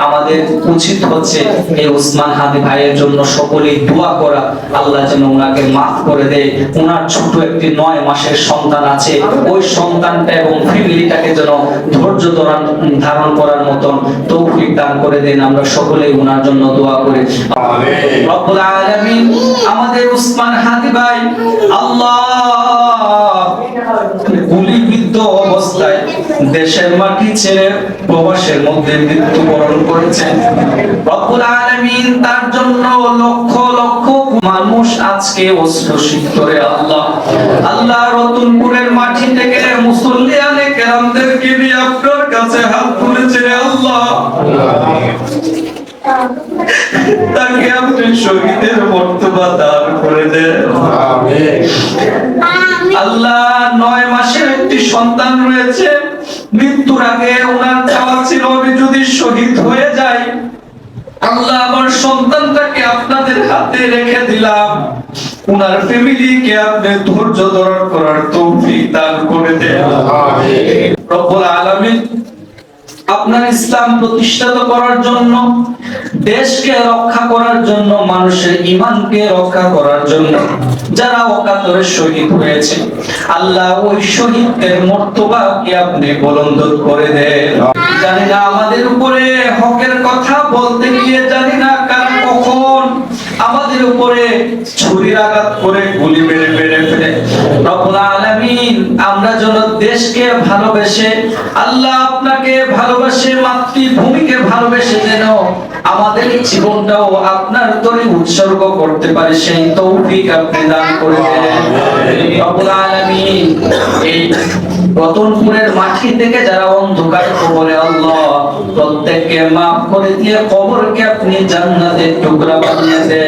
আমাদের উচিত হচ্ছে এই ওসমান হাদি ভাইয়ের জন্য সকলেই দোয়া করা, আল্লাহ যেন ওনাকে মাফ করে দেয়। ওনার ছোট একটি 9 মাসের সন্তান আছে, ওই সন্তানটা এবং ফ্যামিলিটাকে যেন ধৈর্য ধারণ করার মতন তৌফিক দান করে দেন। আমরা সকলেই ওনার জন্য দোয়া করি। আমিন। রব্বুল আলামিন আমাদের ওসমান হাদি ভাই আল্লাহ গুলিবিদ্ধ অবস্থায় দেশের মাটি ছেড়ে প্রবাসের মধ্যে মৃত্যুবরণ করেছেন। রব্বুল আলামিন তার জন্য লক্ষ লক্ষ মানুষ আজকে অশ্রুসিক্ত করে আল্লাহ রতনপুরের মাটি থেকে মুসল্লিয়ানে কেরামদেরকে নিয়ে আপনার কাছে হাত তুলেছে আল্লাহ, তাকে আপনি শহীদের মর্তবা দান করে দেন। আল্লাহ 9 মাসের একটি সন্তান রয়েছে, মৃত্যুর আগে ওনার চাওয়া ছিল আমি যদি শহীদ হয়ে যাই, আল্লাহ আমার সন্তানটাকে আপনাদের হাতে রেখে দিলাম, ওনার ফ্যামিলিকে আপনি ধৈর্য ধারণ করার তৌফিক দান করে দেন। আমিন। রব্বুল আলামিন আপনার ইসলাম প্রতিষ্ঠিত করার জন্য, দেশকে রক্ষা করার জন্য, মানুষের ঈমানকে রক্ষা করার জন্য যারা অকাতরে শহীদ হয়েছে, আল্লাহ ওই শহীদদের মর্তবাকে আপনি বুলন্দ করে দেন। জানি না আমাদের উপরে হকের কথা বলতে গিয়ে জানি না কার কখন আমাদের উপরে ছুরির আঘাত করে গুলি মেরে ফেলে। রব্বুল আলামিন আমরা যেন দেশকে ভালোবেসে, আল্লাহ আপনাকে ভালোবাসে, মাতৃভূমিকে ভালোবেসে যেন আমাদের জীবনটাও আপনার তরে উৎসর্গ করতে পারে, সেই তৌফিক আপনি দান করে দেন। রব্বুল আলামিন এই রতনপুরের মাটি থেকে যারা অন্ধকার কবরে আল্লাহ প্রত্যেককে মাফ করে দিয়ে কবরকে আপনি জান্নাতের টুকরা বানিয়ে দেন।